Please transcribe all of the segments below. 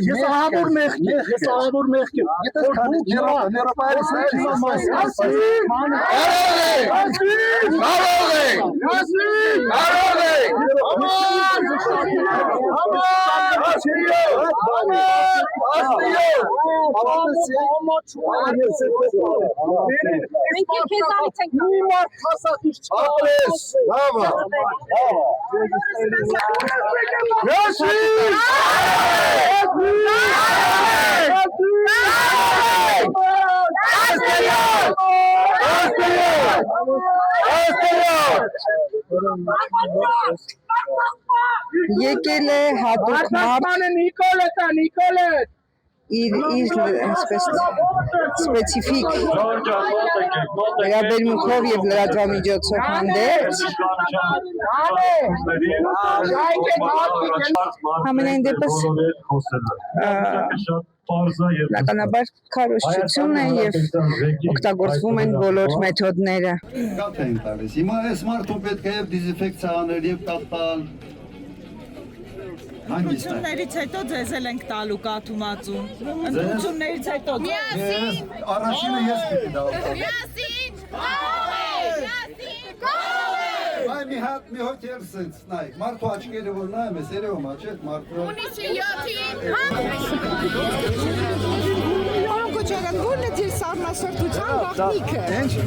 Եսահավոր մեղք է։ Եկել է հատուկ մարդ իր սպեցիֆիկ վերաբերմունքով և լրատվամիջոցով հանդերձ համենայն դեպս բնականաբար քարոզչություն է և օգտագործվում են բոլոր մեթոդները։ Հիմա այս մարդուն պետք է դիզինֆեկցիա անել և կատալ։ Ընտրություններից հետո ձեզ էլ ենք տալու կաթումածուն։ Ընտրություններից հետո։ Առաջինը ես պիտի դա օգտագործեմ։ Միասին Այ մի հատ մի հոտ երսից նայք, մարդու աչքերը որ նայում ես, երևում է, չէ՞, մարդու։ Ունիսի 7-ին։ Քոչարյան, ո՞րն է ձեր սառնասրտության գաղտնիքը։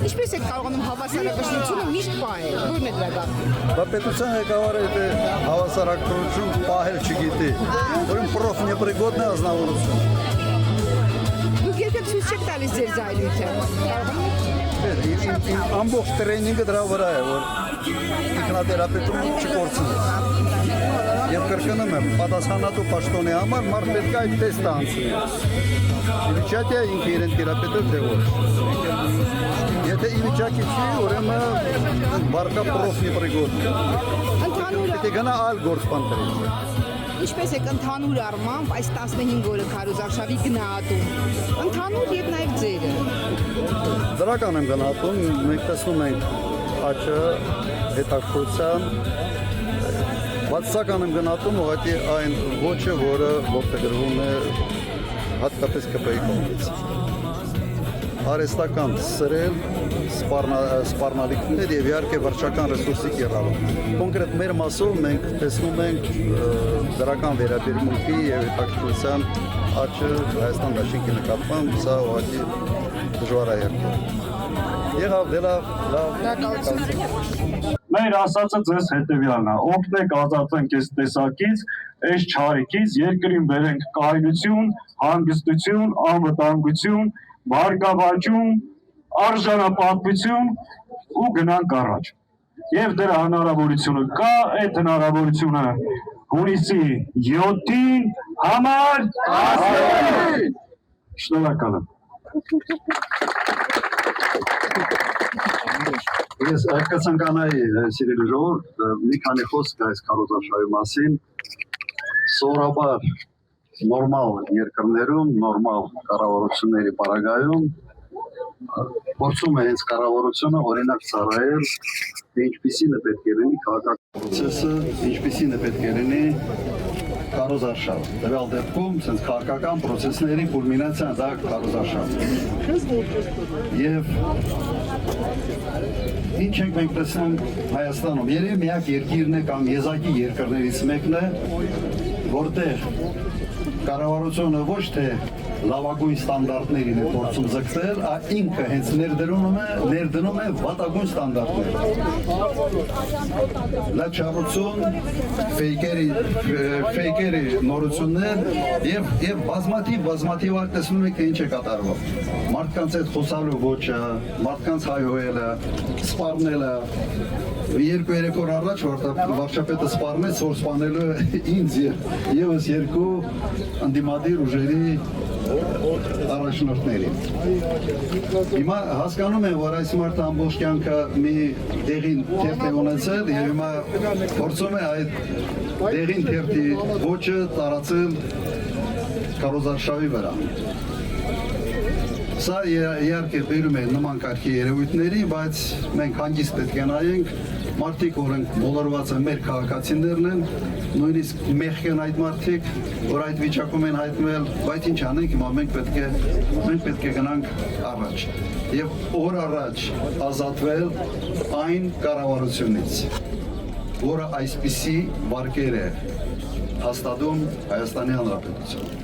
Ինչպես եք կարողանում հավասարակշռությունը միշտ պահել։ Ո՞րն է դրա գաղտնիքը։ Բա պետության ղեկավարը եթե հավասարակշռություն պահել չգիտի, ուրեմն պրոֆնեպրիգոդն է ազնվորություն։ Դուք երբեք ցույց չեք տալիս ձեր զայրույթը։ Ամբողջ տրեյնինգը դրա վրա է, որ ինքնատերապետում չկորցնի։ Եվ կրկնում եմ, պատասխանատու պաշտոնի համար մարդ պետք է այդ տեստը անցնի։ Իվիճակի է ինքը իրեն տերապետել թե ոչ։ Եթե իվիճակի չի, ուրեմն վարկա պրոֆնեպրիգոդ։ Պետք է գնա այլ գործ բան տրի։ Ինչպես եք ընդհանուր առմամբ այս 15 օրը քարոզարշավի գնահատում։ Ընդհանուր եւ նաեւ ձերը։ Դրական եմ գնահատում, մենք տեսնում ենք աճը, հետաքրքրության, բացասական եմ գնահատում ուղղակի այն ոճը, որը ողջագրվում է հատկապես ԿՊ-ի կողմից։ Արհեստական սրել, սպառնալիքներ եւ իհարկե վարչական ռեսուրսի կիրառում։ Կոնկրետ մեր մասով մենք տեսնում ենք դրական վերաբերմունքի եւ հետաքրքրության աճը Հայաստան Դաշինքի նկատմամբ, սա ուղղակի դժվար է երկու։ Եղավ, լավ։ Մեր ասածը ձեզ հետևյալն է, օգնեք ազատվենք այս տեսակից, այս չարիքից, երկրին բերենք կայունություն, հանգստություն, անվտանգություն, բարգավաճում, արժանապատվություն ու գնանք առաջ։ Եվ դրա հնարավորությունը կա, այդ հնարավորությունը հունիսի 7-ին համար 10։ Շնորհակալ եմ։ Ես կցանկանայի սիրելի ժողովուրդ, մի քանի խոսք այս քարոզարշավի մասին։ Սովորաբար նորմալ երկրներում, նորմալ կառավարությունների պարագայում փորձում է հենց կառավարությունը օրինակ ծառայել, ինչպիսին է պետք է լինի քաղաքական պրոցեսը, ինչպիսին է պետք է լինի քարոզարշավը։ Տվյալ դեպքում ցենց քաղաքական պրոցեսների կուլմինացիան դա քարոզարշավն է։ Եվ ինչ ենք մենք տեսնում Հայաստանում, երևի միակ երկիրն է կամ եզակի երկրներից մեկն է, որտեղ կառավարությունը ոչ թե լավագույն ստանդարտներին է փորձում ձգտել, այլ ինքը հենց ներդնում է վատագույն ստանդարտներ։ Լաչառություն, ֆեյքերի նորություններ եւ բազմաթիվ այլ տեսնում եք թե ինչ է կատարվում։ Մարդկանց հետ խոսալու ոճը, մարդկանց հայհոյելը, սպառնելը, երկու-երեք օր առաջ որտեղ վարչապետը սպառնեց, որ սպանելու ինձ եւս երկու անդիմադիր ուժերի առաջնորդներին։ Հիմա հասկանում եմ, որ այս մարդը ամբողջ կյանքը մի դեղին թերթ է ունեցել եւ հիմա փորձում է այդ դեղին թերթի ոճը տարածել քարոզարշավի վրա։ Սա իհարկե բերում է նման կարգի երևույթների, բայց մենք հանգիստ պետք է նայենք մարդիկ, որոնք մոլորված են մեր քաղաքացիներն են, նույնիսկ մեղք են այդ մարդիկ, որ այդ վիճակում են հայտնվել, բայց ինչ անենք, հիմա մենք պետք է գնանք առաջ եւ օր առաջ ազատվել այն կառավարությունից, որը այսպիսի վարկեր է հաստատում Հայաստանի Հանրապետությունը։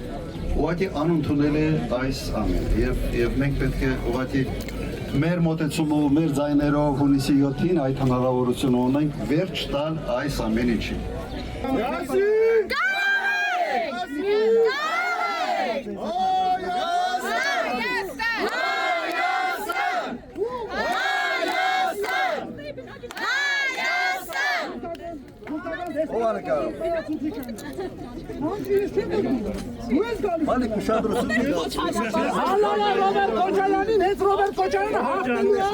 Ուղղակի անընդունել է այս ամենը եւ մենք պետք է ուղղակի մեր մոտեցումով, մեր ձայներով հունիսի 7-ին այդ հնարավորությունը ունենք վերջ տալ այս ամեն ինչին։ Մալիկ ուշադրություն Ռոբերտ Քոչարյանին, հենց Ռոբերտ Քոչարյանը հաղթելու է։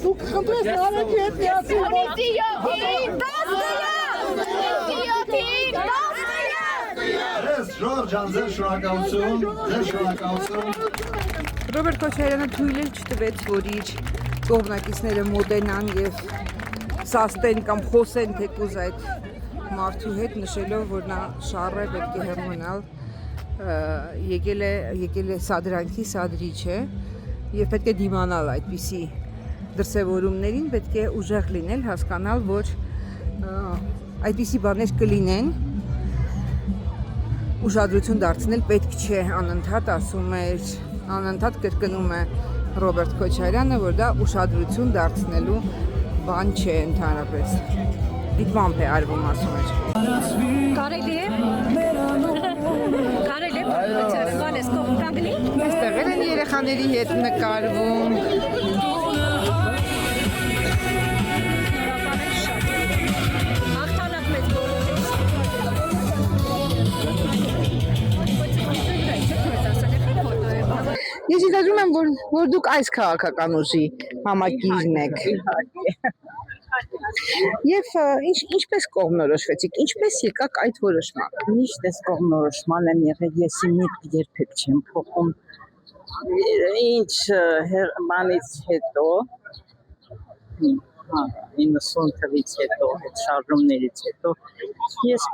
Դուք խնդրես Նարեկի հետ միասին։ Ժորժ ջան, ձեր շնորհակալություն։ Ռոբերտ Քոչարյանը թույլ չտվեց, որ իր կողմնակիցները մոտենան եւ սաստեն կամ խոսեն թեկուզ այդ մարդու հետ, նշելով, որ նա շարը պետք է հեռանալ, եկել է սադրանքի սադրիչ է եւ պետք է դիմանալ այդպիսի դրսևորումներին, պետք է ուժեղ լինել, հասկանալ, որ այդպիսի բաներ կլինեն, ուշադրություն դարձնել պետք չէ, անընդհատ ասում էր, անընդհատ կրկնում է Ռոբերտ Քոչարյանը, որ դա ուշադրություն դարձնելու բան չէ ընդհանրապես։ Դիտմամբ է արվում, ասում էր։ Կարելի է։ Կարելի է, բան ես կողմ կանգնի։ Այստեղ են երեխաների հետ նկարվում։ Հաղթանակ մեծ բոլորից։ Ես իհարկե եմ, որ դուք այս քաղաքական ուժի համակիրն եք։ Եվ ինչպես կողմնորոշվեցիք, ինչպես եկաք այդ որոշման։ Միշտ այս կողմնորոշման եմ եղել, ես ինքս երբեք չեմ փոխում։ Ինչ բանից հետո, 90 թվականից հետո, այդ շարժումներից հետո, ես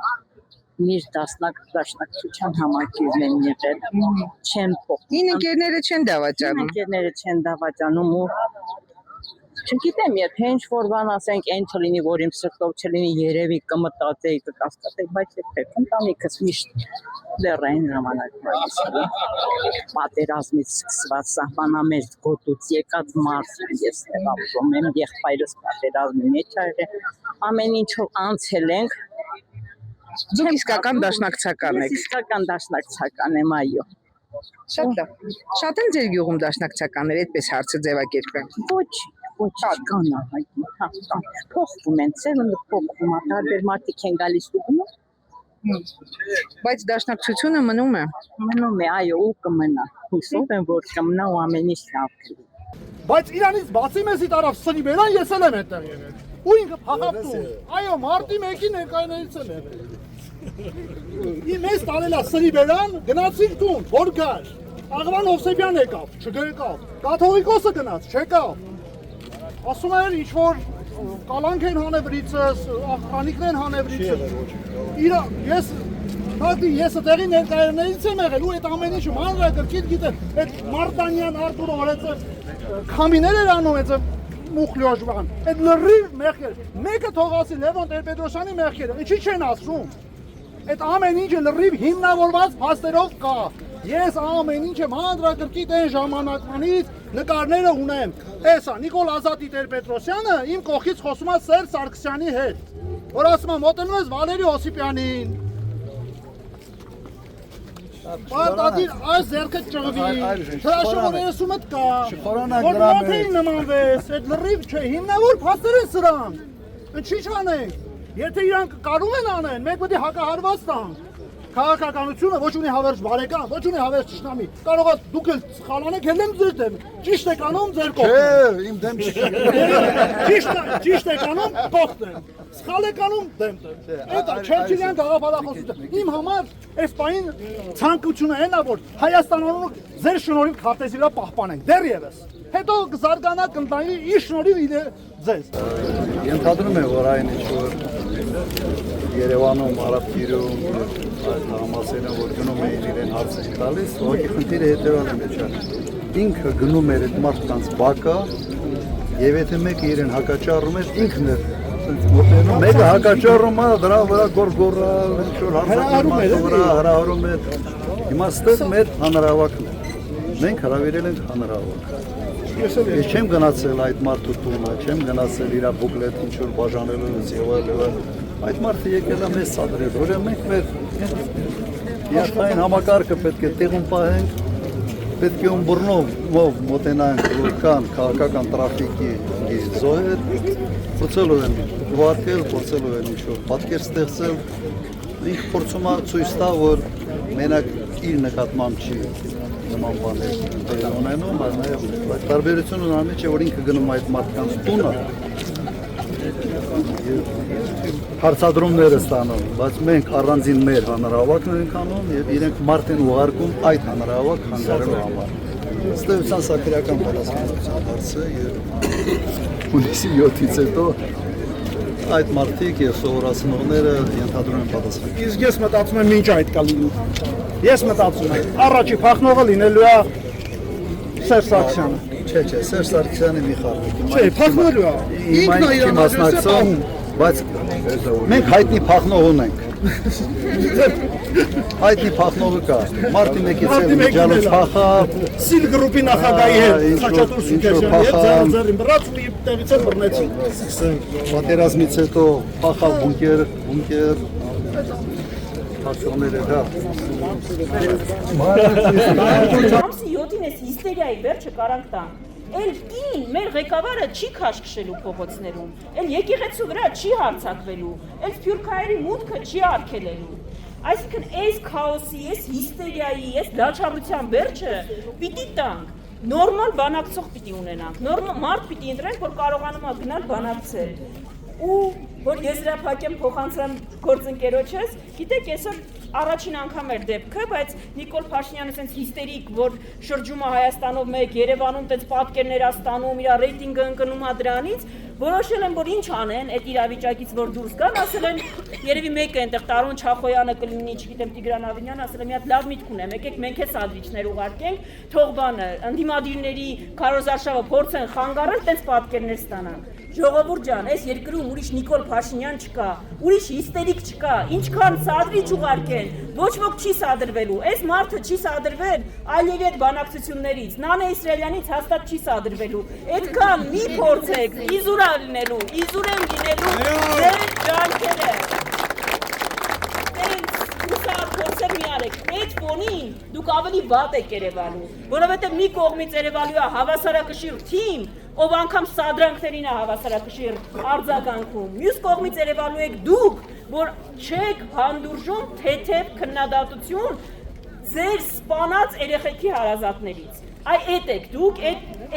միշտ դաշնակցության համակիրն եմ եղել, չեմ փոխում։ Ինքներները չեն դավաճանում։ Ինքներները չեն դավաճանում ու չգիտեմ, եթե ինչ-որ բան ասենք, այն չլինի, որ իմ սրտով չլինի, երևի կմտածեի, կկասկածեի, բայց եթե ընտանիքս միշտ դեռային ժամանակվայից պատերազմից սկսված սահմանամերձ գոտուց եկած մարդ ես ապրում եմ, եղբայրս պատերազմի մեջ ա եղել, ամեն ինչով անցել ենք։ Դուք իսկական դաշնակցական եք։ Իսկական դաշնակցական եմ, այո։ Շատ լավ։ Շատ են ձեր գյուղում դաշնակցականներ, այդպես հարցը ձևակերպեմ։ Ոչ կան հայտնի, փոխվում են, ծերունը փոխվում է, տարբեր մարդիկ են գալիս ու գնում։ Բայց դաշնակցությունը մնում է։ Մնում է, այո, ու կմնա։ Հուսով եմ, որ կմնա ու ամեն ինչ լավ կլինի։ Բայց իրանից բացի մեզի տարավ Սրիբերան, ես էլ եմ այդտեղ եղել։ Ու ինքը փախապտում։ Այո, մարտի 1-ի ներկայներից եմ եղել։ Մեզ տարել է Սրիբերան, գնացինք տուն, որ գար։ Աղվան Հովսեփյան եկավ, չգեկավ։ Կաթողիկոսը գնաց, չեկավ։ Ասում էր ինչ-որ կալանք են հանեվրիցս, աղկանիքն են հանեվրիցս։ Ես տեղի ներկայացներից եմ եղել ու այդ ամեն ինչը մանրակրկիտ գիտեմ, այդ Մարտանյան Արտուրը որից քամիներ էր անում այդ մուխլյոժ բան, այդ լրիվ մեղքեր, մեկը թողասի Լևոն Տեր-Պետրոսյանի մեղքերը, ինչի չեն ասում, այդ ամեն ինչը լրիվ հիմնավորված փաստերով կա, ես ամեն ինչը մանրակրկիտ այն ժամանակվանից նկարները ունեմ, էսա Նիկոլ Ազատի Տեր-Պետրոսյանը իմ կողքից խոսում է Սերժ Սարգսյանի հետ, որ ասում է մոտենում ես Վալերի Օսիպյանին, Պարտադիր այս ձերքը ճղվի, հրաշավոր երեսումըտ կա, որ մոթեին նմանվես, այդ լրիվ չէ, հիմնավոր փաստեր են սրանք, ընչի չանենք, եթե իրանք կարում են անեն, մենք պետք է հակահարված տանք, քաղաքականությունը ոչ ունի հավերժ բարեկամ, ոչ ունի հավերժ ճշնամի։ Կարող է դուք էլ սխալանեք, հելեմ ձեր դեմ։ Ճիշտ եք անում ձեր կողմը։ Չէ, իմ դեմ չի։ Ճիշտ եք անում կողմն։ Սխալ եք անում դեմ։ Դա Չերչիլյան գաղափարախոսություն։ Իմ համար այս պահին ցանկությունը այն է, որ Հայաստանն ձեր շնորհիվ քարտեզի վրա պահպանենք դեռևս։ Հետո կզարգանա կնդանի իր շնորհիվ ձեզ։ Ենթադրում եմ, որ այն ինչ որ Երևանում, Արաբկիրում, այդ համասերն որ գնում էին իրեն հարցեր տալիս, ուղղակի խնդիրը հետևյալն է չէ։ Ինքը գնում էր այդ մարդկանց բակը, եւ եթե մեկը իրեն հակաճառում էր, ինքն էր մոտենում, մեկը հակաճառում է, դրա վրա գորգորա, ինչ որ հրահարում էր։ Հիմա ստեղ մեր հանրահավաքն է։ Մենք հրավիրել ենք հանրահավաք։ Ես չեմ գնացել այդ մարդու տունը, չեմ գնացել իր բուկլետ ինչ որ բաժանելուց եւ այլն։ Այդ մարդը եկել է մեզ սադրել, ուրեմն մենք մեր երթային համակարգը պետք է տեղում պահենք, պետք է ումբռնով մոտենանք, որ կան քաղաքական տրաֆիկի զոհեր, փորձելու են ուղարկել, փորձելու են ինչ որ պատկեր ստեղծել, ինքը փորձում է ցույց տա, որ մենակ իր նկատմամբ չի նման բաներ ունենում, բայց նաև տարբերությունը նա մեջ է, որ ինքը գնում այդ մարդկանց տունը հարցադրումները ստանում, բայց մենք առանձին մեր հանրահավաքն ենք անում եւ իրենք մարդ են ուղարկում այդ հանրահավաք հանգարելու համար։ Ըստեյության սա քրեական պատասխանատվության հարց է եւ հունիսի 7-ից հետո այդ մարդիկ եւ սովորացնողները ենթադրում են պատասխան։ Իսկ ես մտածում եմ ինչ այդ կա լինում։ Ես մտածում եմ առաջի փախնողը լինելու է Սերժ Սարգսյանը։ Չէ, Սերժ Սարգսյանը մի խառնիկ։ Չէ, փախնելու է։ Ինքն է իր մասնակցում, բայց մենք հայտնի փախնող ունենք։ Հայտնի փախնողը կա։ Մարտի 1-ից էլ միջանոց փախավ, Սիլ գրուպի նախագահի հետ Խաչատուր Սուքերյանի հետ ձեռին բռած ու տեղից էլ բռնեցին։ Պատերազմից հետո փախավ բունկեր Հաշողները դա։ Ամսի 7-ին էս հիստերիայի վերջը կարանք տան։ Էլ կին մեր ղեկավարը չի քաշքշելու փողոցներում, էլ եկեղեցու վրա չի հարձակվելու, էլ սփյուռքահայերի մուտքը չի արգելելու։ Այսինքն այս քաոսի, այս հիստերիայի, այս դաչարության վերջը պիտի տանք։ Նորմալ բանակցող պիտի ունենանք, նորմալ մարդ պիտի ընտրենք, որ կարողանում է գնալ բանակցել։ Ու որ եզրափակեմ փոխանցեմ գործընկերոջս, գիտեք, այսօր առաջին անգամ էր դեպքը, բայց Նիկոլ Փաշինյանը ասենց հիստերիկ, որ շրջում է Հայաստանով մեկ, Երևանում տենց պատկերներ է ստանում, իր ռեյտինգը ընկնում է դրանից, որոշել են, որ ինչ անեն այդ իրավիճակից, որ դուրս գան, ասել են, երևի մեկը այնտեղ Տարոն Չախոյանը կլինի, չգիտեմ, Տիգրան Ավինյանը, ասել են, մի հատ լավ միտք ունեմ, եկեք մենք է սանդվիչներ ուղարկենք, թող բանը, ընդդիմադիրների քարոզարշավը փորձեն խանգարել, տենց պատկերներ ստանան։ Ժողովուրդ ջան, այս երկրում ուրիշ Նիկոլ Փաշինյան չկա, ուրիշ հիստերիկ չկա, ինչքան սադրիչ ուղարկեն, ոչ ոք չի սադրվելու, այս մարդը չի սադրվել Ալիևի հետ բանակցություններից, Նանե Իսրայելյանից հաստատ չի սադրվելու, այդքան մի փորձեք, իզուր լինելու, իզուր են լինելու ձեր ջանքերը, փորձեր մի արեք, այդ ֆոնին դուք ավելի վատ եք երևալու, որովհետև մի կողմից երևալու է հավասարակշիռ թիմ, ով անգամ սադրանքներին է հավասարակշիռ արձագանքում, մյուս կողմից երևալու եք դուք, որ չեք հանդուրժում թեթև քննադատություն ձեր սպանած երեխեքի հարազատներից։ Այ էդ եք դուք,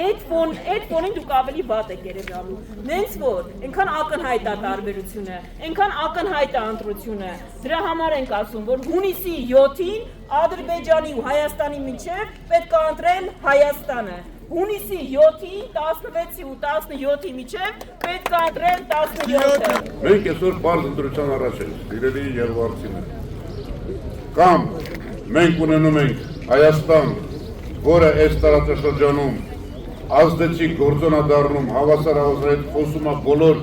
այդ ֆոնին դուք ավելի վատ եք երևալու։ Նենց որ, այնքան ակնհայտ է տարբերությունը, այնքան ակնհայտ է ընտրությունը, դրա համար ենք ասում, որ հունիսի 7-ին Ադրբեջանի ու Հայաստանի միջև պետք է ընտրել Հայաստանը։ Հունիսի 7-ին, 16-ի ու 17-ի միջև պետք է ընտրել 17-ը։ Մենք այսօր բարձ ընտրության առաջ ենք, սիրելի երևանցիներ։ Կամ մենք ունենում ենք Հայաստան, որը այս տարածաշրջանում ազդեցիկ գործոնադառնում հավասարահոսեր հետ խոսում է բոլոր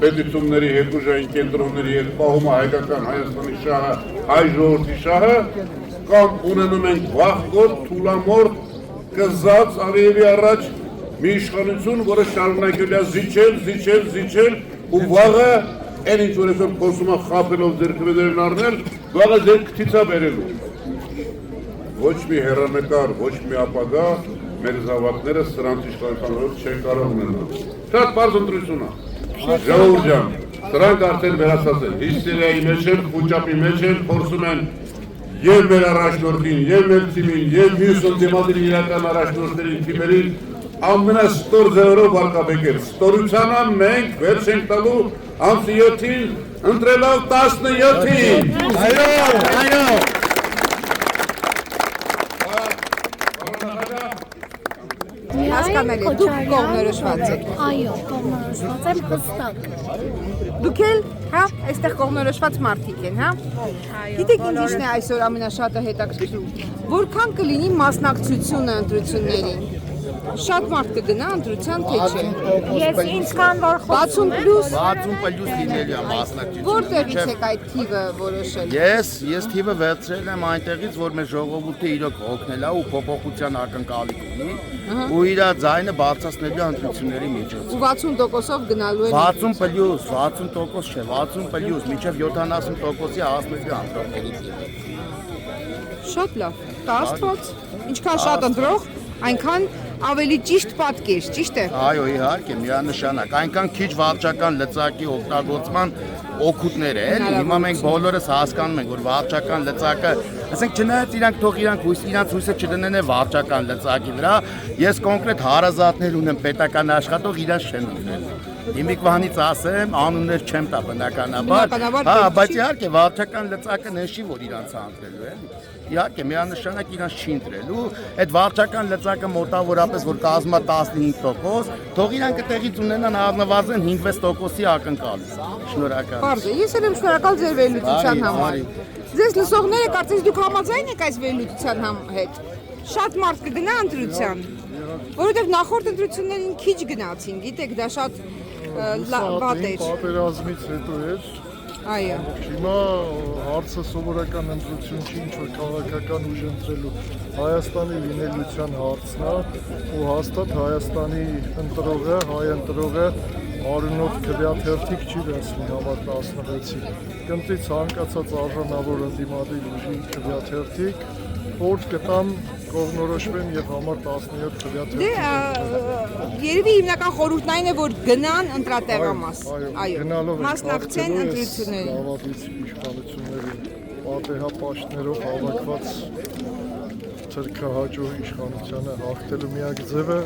պետությունների հետ ուժային կենտրոնների հետ պահում է հայկական Հայաստանի շահը, հայ ժողովրդի շահը, կամ ունենում ենք վախկոտ, թուլամորթ, կզած Ալիևի առաջ մի իշխանություն, որը շարունակել է զիջել ու վաղը այն ինչ որ այսօր խոսում է խաբելով ձեր քվեներն առնել, վաղը ձեր քթիցա բերելու։ Ոչ մի հեռանկար, ոչ մի ապագա մեր զավակները սրանց իշխանություններով չեն կարող ունենալ։ Շատ բարձ ընտրություն է։ Ժողովուրդ ջան, սրանք արդեն վերացած են, հիստերիայի մեջ են, խուճապի մեջ են, փորձում են եւ մեր առաջնորդին, եւ մեր թիմին, եւ մյուս ընդդիմադիր իրական առաջնորդներին թիմերին ամենաստոր ձևերով հարկաբեկել։ Ստորությանը մենք վերջ ենք տալու ամսի 7-ին, ընտրելով 17-ին։ Այո։ Հասկանալի, դուք կողմնորոշված եք։ Այո, կողմնորոշված եմ հստակ։ Դուք էլ, հա, այստեղ կողմնորոշված մարդիկ են, հա։ Գիտեք ինձ ինչն է այսօր ամենաշատը հետաքրքրում, որքան կլինի մասնակցությունը ընտրություններին։ Շատ մարդ կգնա ընտրության թե չէ։ Ես ինձքան որ 60 պլյուս լինելի է մասնակցություն։ Որտեղից եք այդ թիվը որոշել։ Ես թիվը վերցրել եմ այնտեղից, որ մեր ժողովուրդը իրոք օգնել է ու փոփոխության ակնկալիք ունի ու իր ձայնը բարձրացնելու ընտրությունների միջոցով։ Ու 60%-ով գնալու են։ 60 պլյուս, 60% չէ, 60 պլյուս, մինչև 70%-ի հասնելու անդրողների թիվը։ Շատ լավ։ Տաստված, ինչքան շատ ընտրող, այնքան ավելի ճիշտ պատկեր, ճիշտ է։ Այո, իհարկե, միանշանակ, այնքան քիչ վարչական լծակի օգտագործման օգուտներ են, հիմա մենք բոլորս հասկանում ենք, որ վարչական լծակը, ասենք չնայած իրանք թող իրանք հույսը չդնեն է վարչական լծակի վրա, ես կոնկրետ հարազատներ ունեմ պետական աշխատող, իրանց չեն ընտրել։ Հիմիկվանից ասեմ, անուններ չեմ տա բնականաբար, հա, բայց իհարկե վարչական լծակը նշի, որ իրանց ընտրելու է։ Իհարկե, միանշանակ իրանց չի ընտրելու, այդ վարչական լծակը մոտավորապես, որ կազմա 15%, թող իրանք տեղից ունենան առնվազն 5-6%-ի ակնկալի։ Շնորհակալ։ Պարզ է, ես էլ եմ շնորհակալ ձեր վերլուծության համար։ Ձեզ լսողները կարծես դուք համաձայն եք այս վերլուծության հետ։ Շատ մարդ կգնա ընտրության, որովհետև նախորդ ընտրություններին քիչ գնացին, գիտեք, դա շատ վատ էր։ Պատերազմից հետո էր։ Այո։ Հիմա հարցը սովորական ընտրություն չի, ինչ-որ քաղաքական ուժ ընտրելու Հայաստանի լինելիության հարցն է ու հաստատ Հայաստանի ընտրողը, հայ ընտրողը արյունոտ քվեաթերթիկ չի դասնի համար 16-ին։ Կընտրի ցանկացած արժանավոր ընդդիմադիր ուժի քվեաթերթիկ, որ կտան կողմնորոշվեն եւ համար 17 քվեաթերթիկ։ Դե երևի հիմնական խորհուրդն այն է, որ գնան ընտրատեղամաս։ Այո, մասնակցեն ընտրություններին։ Ավարտից իշխանությունների պատեհապաշտներով հավաքված թրքահաճո իշխանությանը հաղթելու միակ ձևը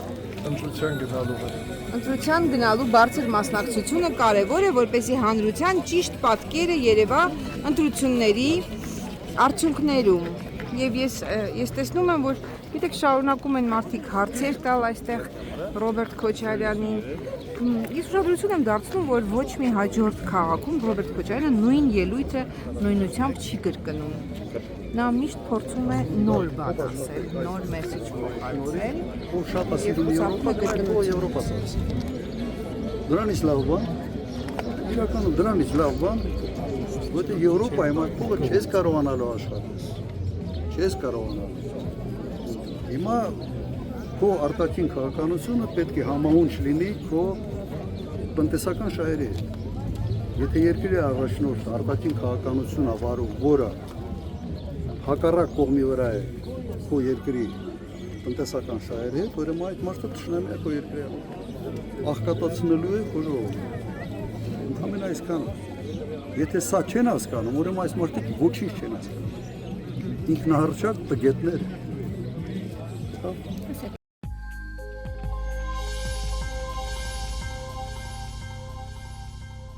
ընտրության գնալու է։ Ընտրության գնալու բարձր մասնակցությունը կարևոր է, որպեսզի հանրության ճիշտ պատկերը երևա ընտրությունների արդյունքներում։ Եվ ես տեսնում եմ, որ գիտեք շարունակում են մարդիկ հարցեր տալ այստեղ Ռոբերտ Քոչարյանին։ Ես ուշադրություն եմ դարձնում, որ ոչ մի հաջորդ քաղաքում Ռոբերտ Քոչարյանը նույն ելույթը նույնությամբ չի կրկնում։ Նա միշտ փորձում է նոր բան ասել, նոր մեսեջ փոխանցել։ Ու շատ ասիլում Եվրոպա ասել։ Դրանից լավ բան, իրականում դրանից լավ բան, որտեղ Եվրոպայում այդ փողը չես կարողանալու աշխատել։ Չես կարողանալու։ Հիմա քո արտաքին քաղաքականությունը պետք է համահունչ լինի քո տնտեսական շահերի հետ։ Եթե երկրի առաջնորդ արտաքին քաղաքականությունը վարում, որը հակառակ կողմի վրա է քո երկրի տնտեսական շահերի հետ, ուրեմն այդ մարդը թշնամի է քո երկրի համար։ Աղքատացնելու է քո ժողովուրդը։ Ընդհանրապես այսքան։ Եթե սա չեն հասկանում, ուրեմն այս մարդիկ ոչինչ չեն հասկանում։ Ինքնահռչակ տգետներ։